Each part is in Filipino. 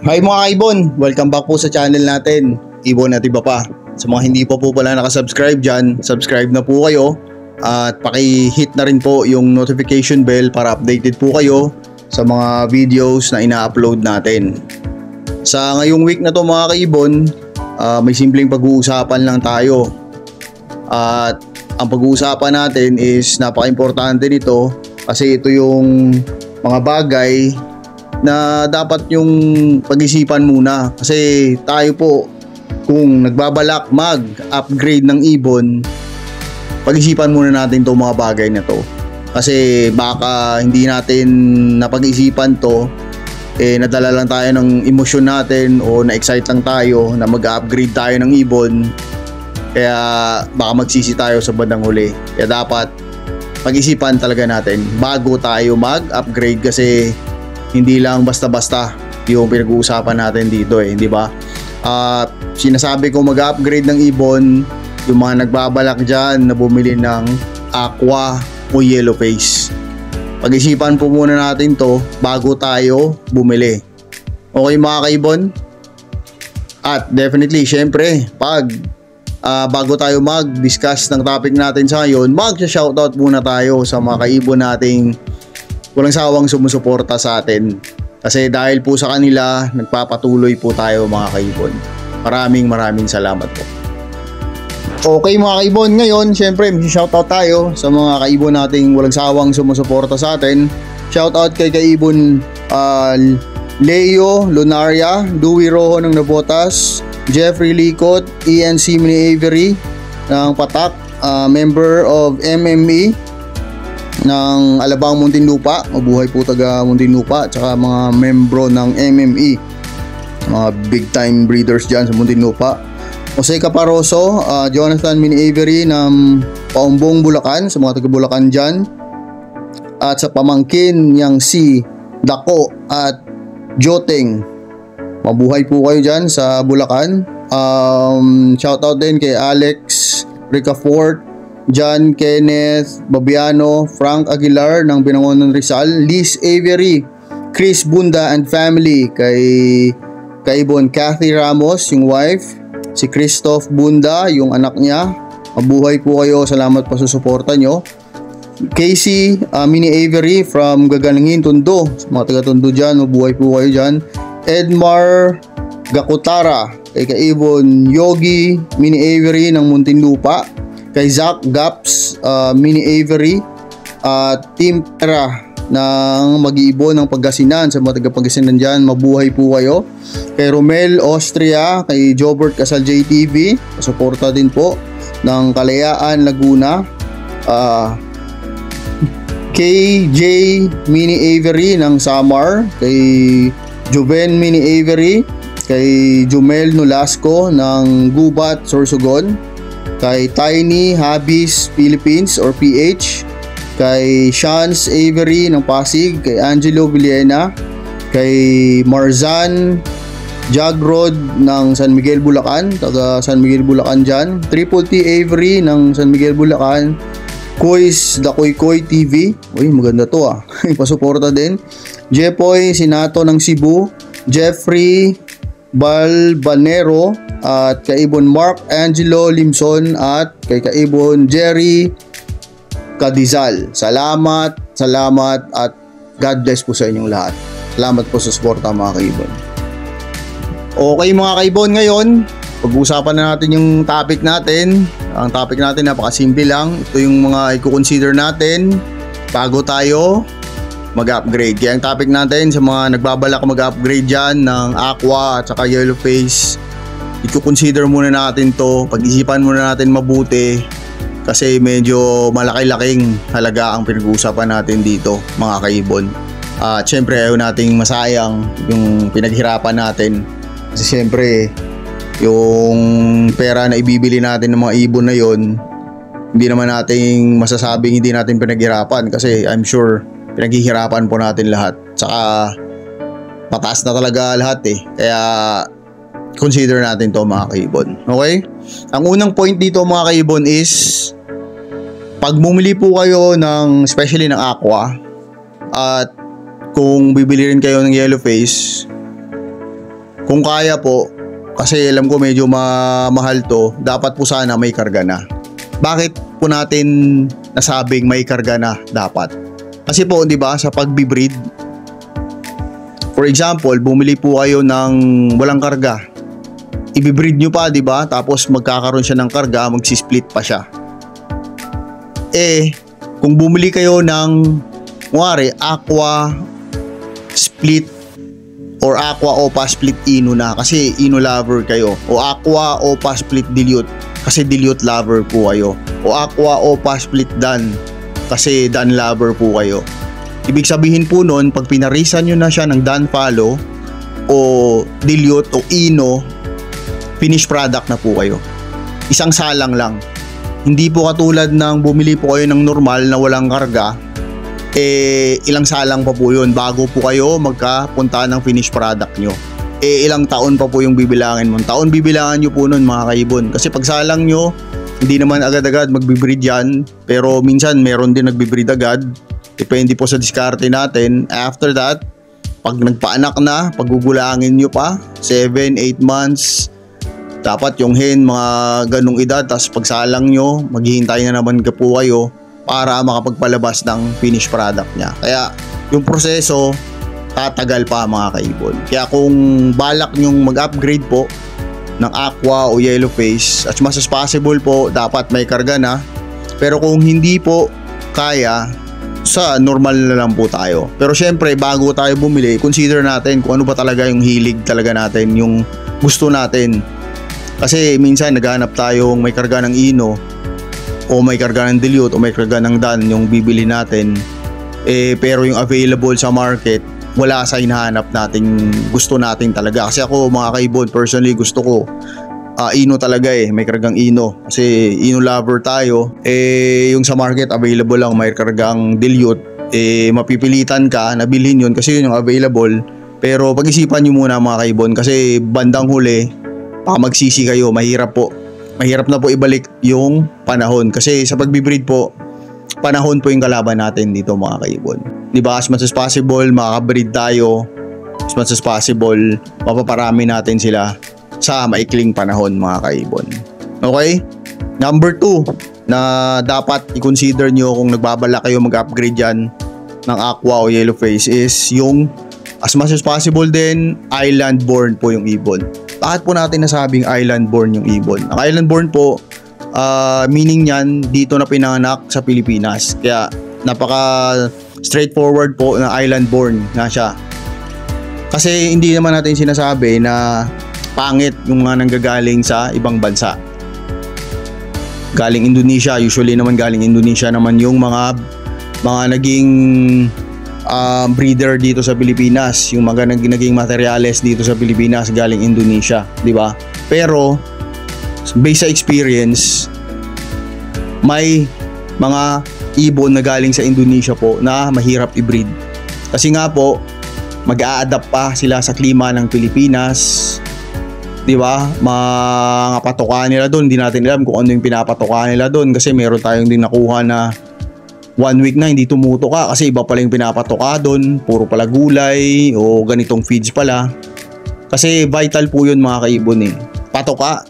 Hi mga kaibon! Welcome back po sa channel natin, Ibon at Iba Pa. Sa mga hindi pa po pala nakasubscribe dyan, subscribe na po kayo at paki-hit na rin po yung notification bell para updated po kayo sa mga videos na ina-upload natin. Sa ngayong week na to mga kaibon, may simpleng pag-uusapan lang tayo. At ang pag-uusapan natin is napaka-importante nito kasi ito yung mga bagay na dapat yung pag-isipan muna, kasi tayo po kung nagbabalak mag-upgrade ng ibon, pag-isipan muna natin itong mga bagay na to, kasi baka hindi natin napag-isipan to, nadala lang tayo ng emosyon natin o na-excite lang tayo na mag-upgrade tayo ng ibon, kaya baka magsisi tayo sa bandang huli. Kaya dapat pag-isipan talaga natin bago tayo mag-upgrade, kasi hindi lang basta-basta yung pinag-uusapan natin dito di ba? Sinasabi ko mag-upgrade ng ibon yung mga nagbabalak dyan na bumili ng aqua o yellow face. Pag-isipan po muna natin to bago tayo bumili. Okay mga kaibon? At definitely, syempre, bago tayo mag-discuss ng topic natin sa ngayon, mag-shoutout muna tayo sa mga kaibon nating walang sawang sumusuporta sa atin, kasi dahil po sa kanila nagpapatuloy po tayo mga kaibon. Maraming salamat po. Okay mga kaibon, ngayon syempre mag-shoutout tayo sa mga kaibon nating walang sawang sumusuporta sa atin. Shoutout kay kaibon Leo Lunaria, Dewey Rojo ng Nabotas, Jeffrey Licot, ENC Mini Avery ng Patak, member of MME ng Alabang Muntinlupa, mabuhay po taga Muntinlupa, tsaka mga membro ng MME, mga big time breeders dyan sa Muntinlupa. Jose Caparoso, Jonathan Mini Avery ng Paumbong Bulacan, sa mga taga Bulacan dyan, at sa pamangkin yang si Dako at Joteng, mabuhay po kayo dyan sa Bulacan. Shoutout din kay Alex Ricafort, John Kenneth Babiano, Frank Aguilar ng Binangonan Rizal, Liz Avery, Chris Bunda and family, kay kaibon Kathy Ramos, yung wife, si Christoph Bunda, yung anak niya, mabuhay po kayo, salamat pa sa suporta nyo. Casey Mini Avery from Gagalangin, Tondo, mga taga Tondo dyan, mabuhay po kayo dyan. Edmar Gakutara, kay kaibon Yogi Mini Avery ng Muntinlupa, kay Zach Gaps Mini Avery at Team Pera ng Mag-iibon ng Pagasinan, sa mga taga-Pagasinan dyan, mabuhay po kayo. Kay Romel Austria, kay Jobert Casal JTV, suporta din po ng Kalayaan Laguna, KJ Mini Avery ng Samar, kay Juven Mini Avery, kay Jumel Nolasco ng Gubat, Sorsogon, kay Tiny Habis Philippines or PH, kay Shans Avery ng Pasig, kay Angelo Villena, kay Marzan Jagrod ng San Miguel Bulacan, taga San Miguel Bulacan dyan, Triple T Avery ng San Miguel Bulacan, Kois Dakoy TV, uy maganda to ipasuporta din, Jepoy Sinato ng Cebu, Jeffrey Balbanero, at kaibon Mark Angelo Limson, at kay kaibon Jerry Cadizal. Salamat at God bless po sa inyong lahat. Salamat po sa suporta mga kaibon. Okay mga kaibon, ngayon pag-uusapan na natin yung topic natin. Ang topic natin napakasimple lang. Ito yung mga i-consider natin bago tayo mag-upgrade. Kaya ang topic natin sa mga nagbabalak mag-upgrade dyan ng aqua at saka yellow face, i-consider muna natin to, pag-isipan muna natin mabuti, kasi medyo malaki-laking halaga ang pinag-uusapan natin dito mga kaibon. At syempre ayaw nating masayang yung pinaghirapan natin, kasi syempre yung pera na ibibili natin ng mga ibon na yon, hindi naman nating masasabing hindi natin pinaghirapan, kasi I'm sure pinaghihirapan po natin lahat, saka pataas na talaga lahat kaya consider natin to mga kaibon. Okay? Ang unang point dito mga kaibon is, pag bumili po kayo ng, especially ng aqua, at kung bibili rin kayo ng yellow face, Kung kaya po, kasi alam ko medyo mahal to, dapat po sana may karga na. Bakit po natin nasabing may karga na dapat? Kasi po, di ba, sa pagbi-breed, for example, bumili po kayo ng walang karga. I-breed nyo pa, di ba? Tapos magkakaroon siya ng karga, magsisplit pa siya. Kung bumili kayo ng aqua split or aqua opa split ino na, kasi ino lover kayo, o aqua opa split dilute kasi dilute lover po kayo, o aqua opa split dan kasi dan lover po kayo. Ibig sabihin po nun, pag pinarisan nyo na siya ng dan follow o dilute o ino, finished product na po kayo. Isang salang lang. Hindi po katulad ng bumili po kayo ng normal na walang karga, ilang salang pa po yun bago po kayo magkapunta ng finished product nyo. Ilang taon pa po yung bibilangin mo. Taon bibilangan nyo po nun mga kaibon. Kasi pag salang nyo, hindi naman agad-agad magbibreed yan. Pero minsan meron din nagbibreed agad. Depende po sa diskarte natin. After that, pag nagpaanak na, paggugulangin nyo pa, 7-8 months, dapat yung hen mga ganung edad. Tapos pag salang nyo, maghihintay na naman ka po kayo para makapagpalabas ng finished product niya. Kaya yung proseso tatagal pa mga kaibon. Kaya kung balak nyong mag-upgrade po ng aqua o yellow face, as much as possible po dapat may karga na. Pero kung hindi po kaya, sa normal na lang po tayo. Pero syempre bago tayo bumili, consider natin kung ano ba talaga yung hilig talaga natin, yung gusto natin. Kasi minsan naghanap tayong may karga ng ino o may karga ng dilute o may karga ng dan yung bibili natin, pero yung available sa market wala sa hinahanap nating gusto natin talaga. Kasi ako mga kaibon, personally gusto ko ino talaga, may kargang ino kasi ino lover tayo. Yung sa market available lang may kargang dilute, mapipilitan ka na bilhin yun kasi yun yung available. Pero pag-isipan nyo muna mga kaibon, kasi bandang huli magsisi kayo. Mahirap na po ibalik yung panahon, kasi sa pagbibreed po panahon po yung kalaban natin dito mga kaibon. Diba, as much as possible makaka-breed tayo, as much as possible mapaparami natin sila sa maikling panahon mga kaibon. Okay? Number 2 na dapat i-consider nyo kung nagbabala kayo mag-upgrade yan ng aqua o yellow face is yung as much as possible din island born po yung ibon. Bakit po natin nasabing island born yung ibon? Ang island born po, meaning yan dito na pinanganak sa Pilipinas. Kaya napaka straightforward po na island born na siya. Kasi hindi naman natin sinasabi na pangit yung mga nanggagaling sa ibang bansa. Galing Indonesia, usually naman galing Indonesia naman yung mga naging breeder dito sa Pilipinas, yung mga naging materyales dito sa Pilipinas galing Indonesia, di ba? Pero based sa experience, may mga ibon na galing sa Indonesia po na mahirap i-breed. Kasi nga po, mag-a-adapt pa sila sa klima ng Pilipinas, di ba? Mga patoka nila doon, hindi natin alam kung ano yung pinapatoka nila doon, kasi meron tayong din nakuha na 1 week na hindi tumuto ka kasi iba pala yung pinapatoka doon, puro pala gulay o ganitong feeds pala. Kasi vital po yun mga kaibon Patoka,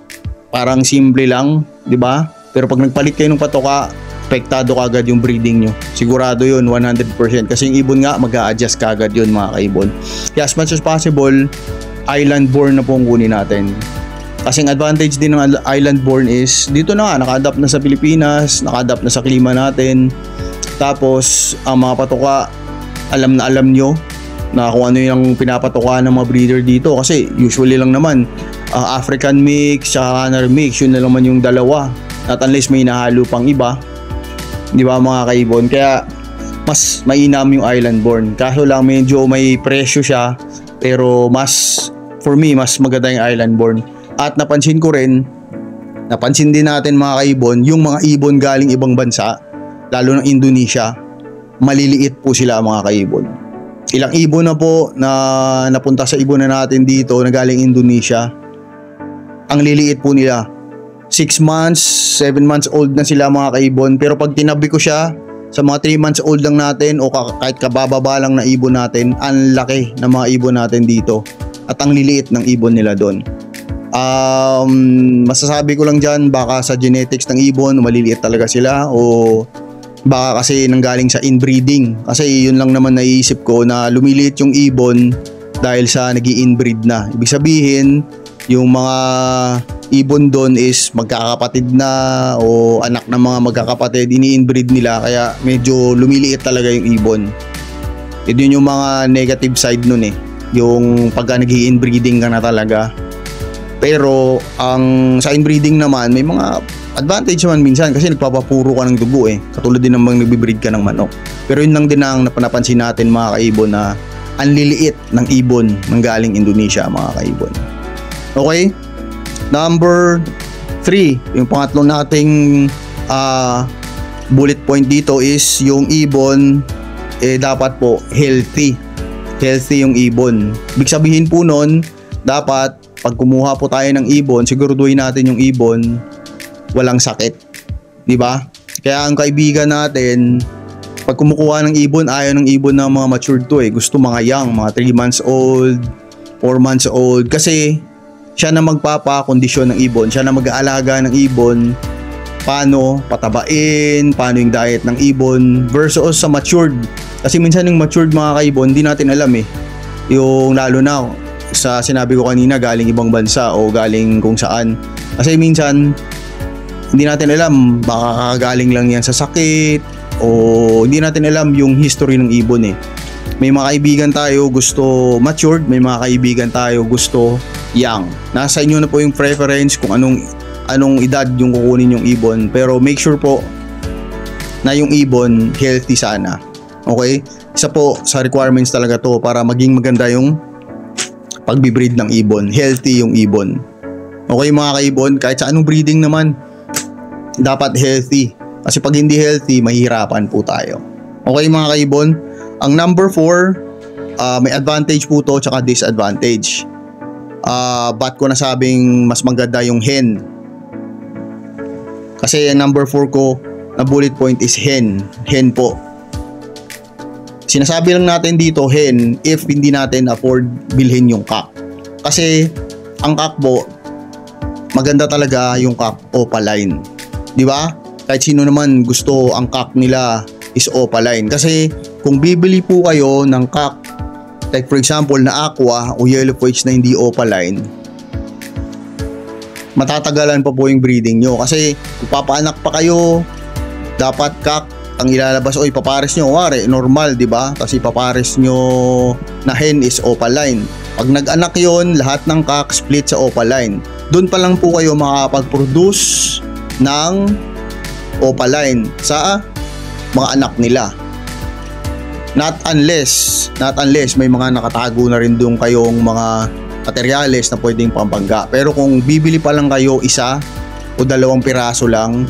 parang simple lang, di ba? Pero pag nagpalit kayo ng patoka, apektado kagad yung breeding nyo. Sigurado yun, 100%. Kasi yung ibon nga, mag-a-adjust kagad yun mga kaibon. Kaya as much as possible, island born na po ang kunin natin. Kasi ang advantage din ng island born is, dito na nga, naka-adapt na sa Pilipinas, naka-adapt na sa klima natin. Tapos, ang mga patoka, alam na alam nyo na kung ano yung pinapatoka ng mga breeder dito. Kasi usually lang naman, African mix, saka Canary mix, yun na naman yung dalawa. At unless may nahalo pang iba, di ba mga kaibon? Kaya mas mainam yung island born. Kaso lang medyo may presyo siya, pero for me, mas maganda yung island born. At napansin din natin mga kaibon, yung mga ibon galing ibang bansa, lalo ng Indonesia, maliliit po sila mga kaibon. Ilang ibon na po na napunta sa ibon na natin dito na galing Indonesia, ang liliit po nila. 6 months, 7 months old na sila mga kaibon. Pero pag tinabi ko siya sa mga 3 months old lang natin o kahit kabababa lang na ibon natin, ang laki ng mga ibon natin dito. at ang liliit ng ibon nila doon. Masasabi ko lang dyan, baka sa genetics ng ibon maliliit talaga sila, o baka kasi nanggaling sa inbreeding. Kasi yun lang naman naiisip ko, na lumiliit yung ibon dahil sa nag-i-inbreed na. Ibig sabihin, yung mga ibon doon is magkakapatid na o anak ng mga magkakapatid, ini-inbreed nila, kaya medyo lumiliit talaga yung ibon. Yun yung mga negative side nun yung pagka nag-i-inbreeding ka na talaga. Pero ang sa inbreeding naman, may mga advantage naman minsan kasi nagpapapuro ka ng dugo katulad din namang nagbibreed ka ng manok. Pero yun lang din ang napansin natin mga kaibon, na ang liliit ng ibon manggaling Indonesia mga kaibon. Okay? Number 3, yung pangatlo nating bullet point dito is yung ibon dapat po healthy yung ibon. Ibig sabihin po nun, dapat pag kumuha po tayo ng ibon, siguraduhin natin yung ibon walang sakit, di ba? Kaya ang kaibigan natin, pag kumukuha ng ibon, ayaw ng ibon ng mga matured to gusto mga young, mga 3 months old, 4 months old, kasi siya na magpapakondisyon ng ibon, siya na mag-aalaga ng ibon, paano patabain, paano yung diet ng ibon versus sa matured. Kasi minsan yung matured mga kaibon, hindi natin alam yung lalo na sa sinabi ko kanina, galing ibang bansa o galing kung saan. Kasi minsan hindi natin alam, baka kakagaling lang yan sa sakit, o hindi natin alam yung history ng ibon May mga kaibigan tayo gusto matured, may mga kaibigan tayo gusto young. Nasa inyo na po yung preference kung anong edad yung kukunin yung ibon, pero make sure po na yung ibon healthy sana. Okay? Isa po sa requirements talaga to para maging maganda yung pagbibreed ng ibon, healthy yung ibon. Okay mga kaibon, kahit sa anong breeding naman, dapat healthy. Kasi pag hindi healthy, mahihirapan po tayo. Okay mga kaibon, ang number 4, may advantage po to tsaka disadvantage. Ba't ko nasabing mas maganda yung hen? Kasi ang number 4 ko na bullet point is hen po. Sinasabi lang natin dito hen if hindi natin afford bilhin yung cock. Kasi ang cock po, maganda talaga yung cock opaline. Di ba? Kahit sino naman gusto ang cock nila is opaline. Kasi kung bibili po kayo ng cock, like for example na aqua o yellow perch na hindi opaline, matatagalan pa po yung breeding nyo. Kasi kung papaanak pa kayo, dapat cock ang ilalabas o ipapares nyo, wari, normal, di ba? Kasi ipapares nyo na hen is opaline. Pag nag-anak yon, lahat ng cock split sa opaline. Doon pa lang po kayo makapag-produce ng opaline sa mga anak nila. Not unless may mga nakatago na rin doon kayong mga materyales na pwedeng pampangga. Pero kung bibili pa lang kayo isa o 2 piraso lang,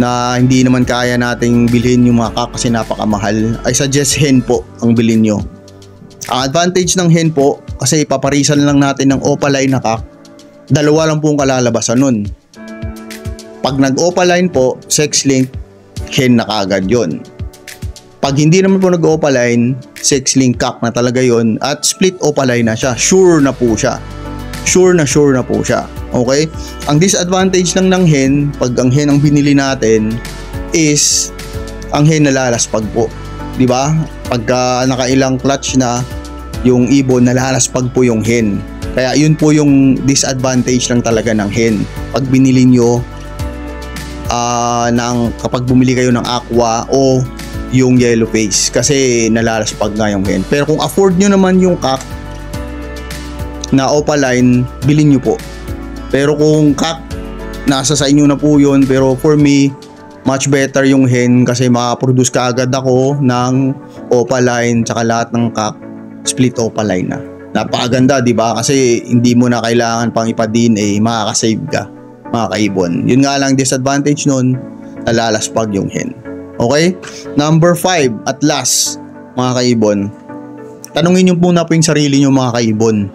na hindi naman kaya nating bilhin yung mga cock kasi napakamahal, I suggest hen po ang bilhin nyo. Ang advantage ng hen po, kasi paparisan lang natin ng opaline na cock, 2 lang po ang kalalabasan nun. Pag nag-opaline po, sex link, hen na kagad yun. Pag hindi naman po nag-opaline, sex link cock na talaga yun, at split opaline na siya, sure na po siya. Sure na po siya. Okay? Ang disadvantage lang ng hen, pag ang hen ang binili natin, is ang hen nalalaspag po. Di ba? Pagka nakailang clutch na yung ibon, nalalaspag po yung hen. Kaya yun po yung disadvantage lang talaga ng hen. Pag binili nyo, kapag bumili kayo ng aqua o yung yellow face, kasi nalalaspag nga yung hen. Pero kung afford nyo naman yung cock na opaline, bilhin nyo po. Pero kung cock, nasa sa inyo na po yun. Pero for me, much better yung hen kasi makaproduce ka agad ako ng opaline, tsaka lahat ng cock split opaline na. Napakaganda, di ba? Kasi hindi mo na kailangan pang ipa-DNA, makakasave ka, mga kaibon. Yun nga lang disadvantage nun, nalalaspag yung hen. Okay? Number 5 at last, mga kaibon. Tanungin nyo muna po yung sarili nyo, mga kaibon.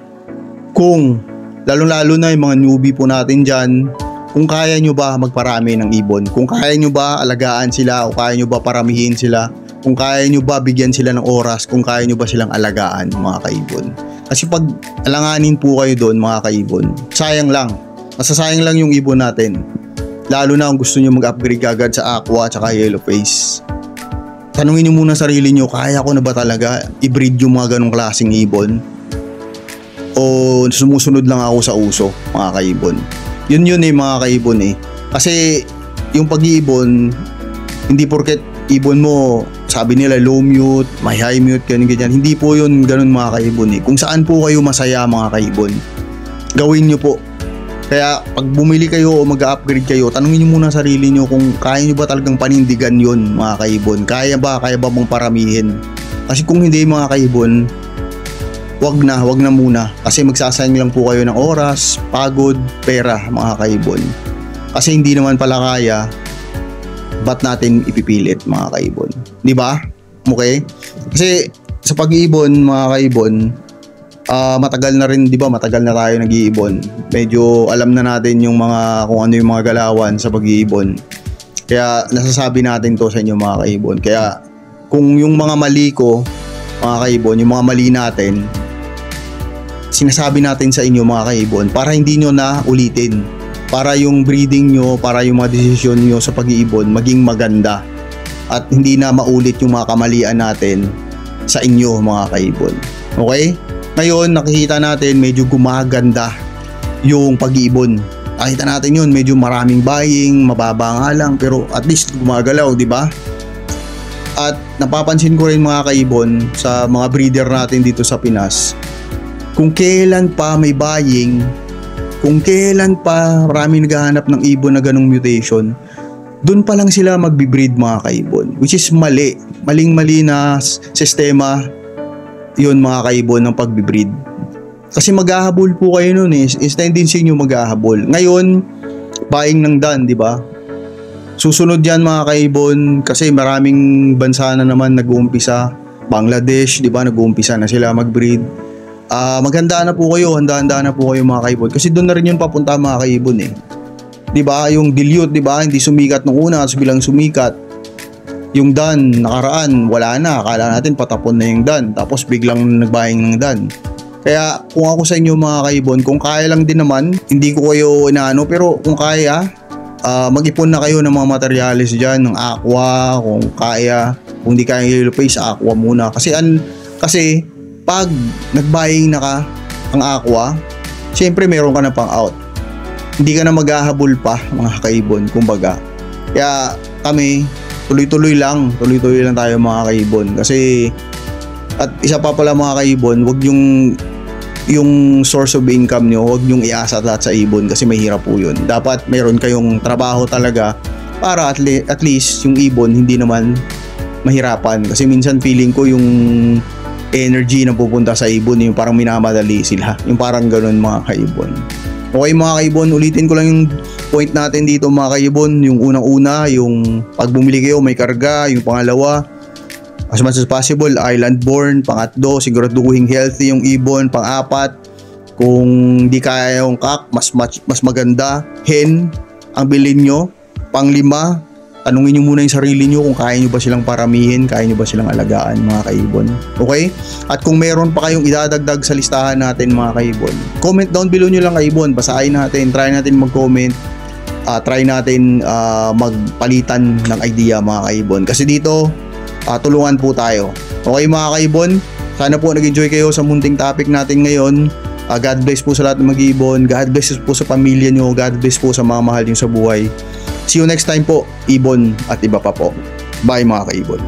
Kung lalo-lalo na yung mga newbie po natin dyan, kung kaya nyo ba magparami ng ibon, kung kaya nyo ba alagaan sila, o kaya nyo ba paramihin sila, kung kaya nyo ba bigyan sila ng oras, kung kaya nyo ba silang alagaan, mga kaibon. Kasi pag alanganin po kayo doon mga kaibon, sayang lang. Masasayang lang yung ibon natin. Lalo na kung gusto nyo mag-upgrade agad sa aqua at saka yellow face. Tanungin nyo muna sarili nyo, kaya ko na ba talaga i-breed yung mga ganong klaseng ibon? O sumusunod lang ako sa uso mga kaibon? Yun mga kaibon eh. Kasi yung pag-iibon, hindi porket ibon mo, sabi nila low mute, may high mute, ganyan. Hindi po yun ganun mga kaibon eh. Kung saan po kayo masaya mga kaibon, gawin nyo po. Kaya pag bumili kayo o mag-upgrade kayo, tanungin nyo muna sarili nyo kung kaya nyo ba talagang panindigan yun mga kaibon. Kaya ba mong paramihin? Kasi kung hindi mga kaibon, wag na muna. Kasi magsasayang lang po kayo ng oras, pagod, pera mga kaibon. Kasi hindi naman pala kaya, ba't natin ipipilit mga kaibon? Di ba? Okay? Kasi sa pag-iibon mga kaibon, matagal na rin, di ba? Matagal na tayo nag-iibon. Medyo alam na natin yung kung ano yung mga galawan sa pag-iibon. Kaya nasasabi natin to sa inyo mga kaibon. Kaya kung yung mga mali ko, mga kaibon, yung mga mali natin, sinasabi natin sa inyo mga kaibon para hindi nyo na ulitin. Para yung breeding nyo, para yung mga desisyon nyo sa pag-iibon maging maganda. At hindi na maulit yung mga kamalian natin sa inyo mga kaibon. Okay? Ngayon, nakikita natin medyo gumaganda yung pag-iibon. Nakita natin yun, medyo maraming buying, mababa nga lang, pero at least gumagalaw, di ba? At napapansin ko rin mga kaibon sa mga breeder natin dito sa Pinas, kung kailan pa may buying, kung kailan pa maraming naghahanap ng ibon na ganong mutation, dun pa lang sila magbe-breed mga kaibon, which is mali. Maling-mali na sistema yun mga kaibon ng pagbe-breed. Kasi maghahabol po kayo nun eh. Is tendency nyo maghahabol. Ngayon, buying ng done, di ba? Susunod yan mga kaibon kasi maraming bansa na naman nag-uumpisa. Bangladesh, di ba? Nag-uumpisa na sila mag-breed. Maghanda na po kayo, handa-handa na po kayo mga kaibon. Kasi doon na rin yun papunta mga kaibon eh. Di ba? Yung dilute, di ba? Hindi sumikat nung una, tapos bilang sumikat. Yung done, nakaraan, wala na. Akala natin patapon na yung done. Tapos biglang nagbaying ng done. Kaya kung ako sa inyo mga kaibon, kung kaya lang din naman, hindi ko kayo inaano, pero kung kaya, mag-ipon na kayo ng mga materials dyan, ng aqua, kung kaya. Kung di kaya yellow face, aqua muna. Kasi pag nag-buying na ka ang aqua, syempre meron ka na pang out. Hindi ka na maghahabol pa mga kaibon, kumbaga. Kaya kami, tuloy-tuloy lang tayo mga kaibon. Kasi, at isa pa pala mga kaibon, wag yung source of income nyo, wag yung iasa lahat sa ibon kasi mahirap po yun. Dapat meron kayong trabaho talaga para at least yung ibon hindi naman mahirapan. Kasi minsan feeling ko yung energy na pupunta sa ibon, yung parang minamadali sila. Yung parang ganun mga kaibon. Okay mga kaibon, ulitin ko lang yung point natin dito mga kaibon. Yung unang-una, yung pag bumili kayo may karga. Yung pangalawa, as much as possible, island born. Pangatlo, siguraduhin healthy yung ibon. Pang-apat, kung di kaya yung kak, mas maganda, hen ang bilhin nyo. Pang-lima, tanungin nyo muna yung sarili nyo kung kaya nyo ba silang paramihin, kaya nyo ba silang alagaan mga kaibon. Okay? At kung meron pa kayong idadagdag sa listahan natin mga kaibon, comment down below nyo lang kaibon, basahin natin, try natin mag-comment, try natin magpalitan ng idea mga kaibon. Kasi dito, tulungan po tayo. Okay mga kaibon? Sana po nag-enjoy kayo sa munting topic natin ngayon. God bless po sa lahat ng mag-ibon. God bless po sa pamilya nyo. God bless po sa mga mahal nyo sa buhay. See you next time po, ibon at iba pa po. Bye mga kaibon.